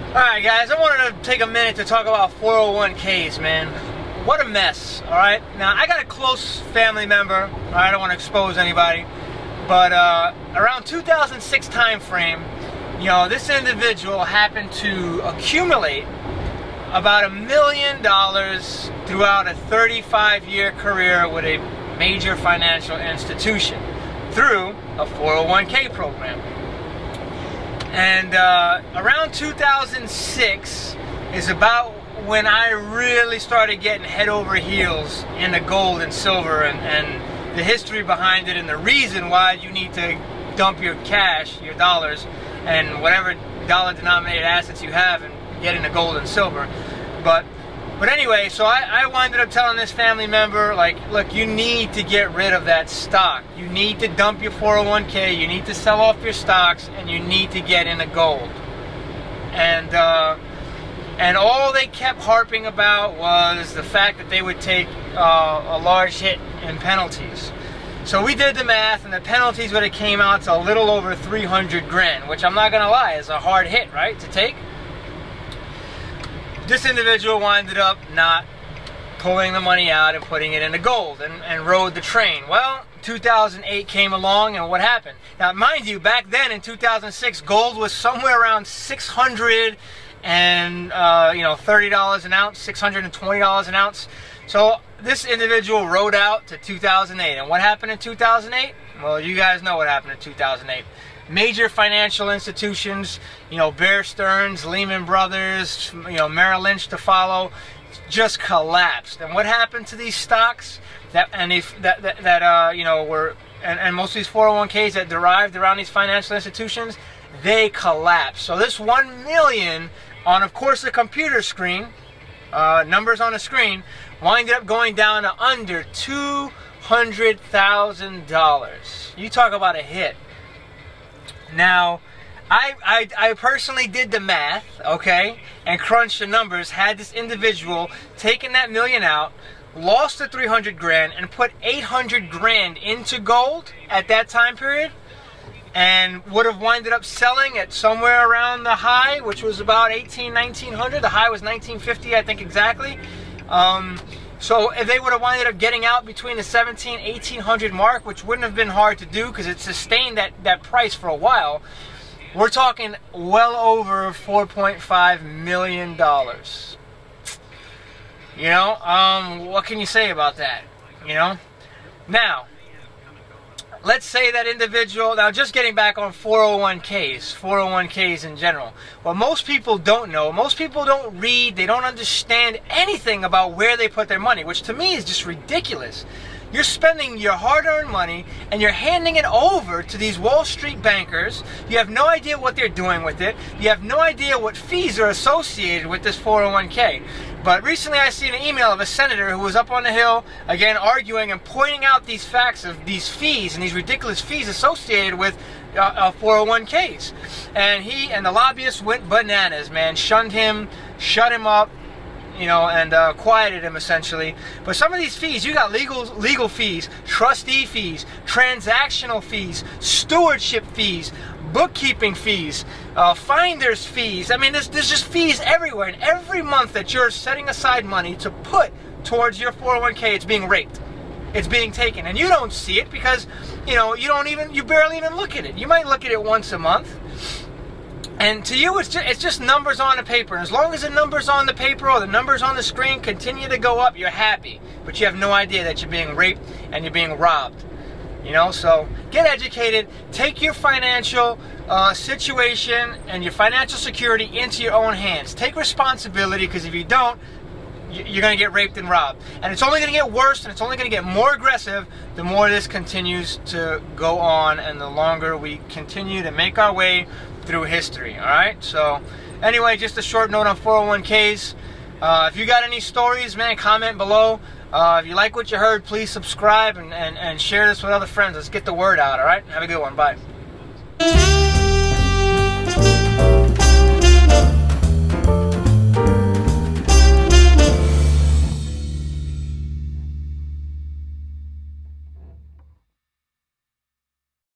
Alright guys, I wanted to take a minute to talk about 401K's, man. What a mess, alright? Now, I got a close family member, I don't want to expose anybody, but around 2006 time frame, you know, this individual happened to accumulate about $1 million throughout a 35-year career with a major financial institution through a 401K program. And around 2006 is about when I really started getting head over heels into gold and silver and the history behind it and the reason why you need to dump your cash, your dollars, and whatever dollar-denominated assets you have and get into gold and silver. But anyway, so I winded up telling this family member, like, look, you need to get rid of that stock. You need to dump your 401k, you need to sell off your stocks, and you need to get into gold. And all they kept harping about was the fact that they would take a large hit in penalties. So we did the math, and the penalties would have came out to a little over 300 grand, which I'm not gonna lie, is a hard hit, right, to take. This individual winded up not pulling the money out and putting it into gold and rode the train. Well, 2008 came along, and what happened? Now, mind you, back then in 2006, gold was somewhere around $600 and $30 an ounce, $620 an ounce. So this individual rode out to 2008, and what happened in 2008? Well, you guys know what happened in 2008. Major financial institutions, Bear Stearns, Lehman Brothers, Merrill Lynch to follow, just collapsed. And what happened to these stocks and most of these 401ks that derived around these financial institutions, they collapsed. So this 1 million on, of course, the computer screen, numbers on the screen, winded up going down to under $200,000. You talk about a hit. Now, I personally did the math, okay, and crunched the numbers, had this individual taken that million out, lost the 300 grand, and put 800 grand into gold at that time period, and would have winded up selling at somewhere around the high, which was about 1900. The high was 1950, I think, exactly. So if they would have winded up getting out between the 1800 mark, which wouldn't have been hard to do because it sustained that price for a while, we're talking well over $4.5 million. What can you say about that? Now, let's say that individual, now just getting back on 401Ks in general. What most people don't know, most people don't read, they don't understand anything about where they put their money, which to me is just ridiculous. You're spending your hard-earned money and you're handing it over to these Wall Street bankers. You have no idea what they're doing with it. You have no idea what fees are associated with this 401k. But recently I seen an email of a senator who was up on the Hill, again, arguing and pointing out these facts of these fees and these ridiculous fees associated with 401ks. And he and the lobbyists went bananas, man. Shunned him, shut him up, and quieted him essentially. But some of these fees, you got legal fees, trustee fees, transactional fees, stewardship fees, bookkeeping fees, finder's fees. I mean, there's just fees everywhere. And every month that you're setting aside money to put towards your 401k, it's being raped. It's being taken. And you don't see it because, you barely even look at it. You might look at it once a month. And to you, it's just numbers on the paper. And as long as the numbers on the paper or the numbers on the screen continue to go up, you're happy. But you have no idea that you're being raped and you're being robbed. So get educated. Take your financial situation and your financial security into your own hands. Take responsibility, because if you don't, you're going to get raped and robbed. And it's only going to get worse, and it's only going to get more aggressive the more this continues to go on and the longer we continue to make our way through history. All right? So anyway, just a short note on 401ks. If you got any stories, man, comment below. If you like what you heard, please subscribe and share this with other friends. Let's get the word out, all right? Have a good one. Bye.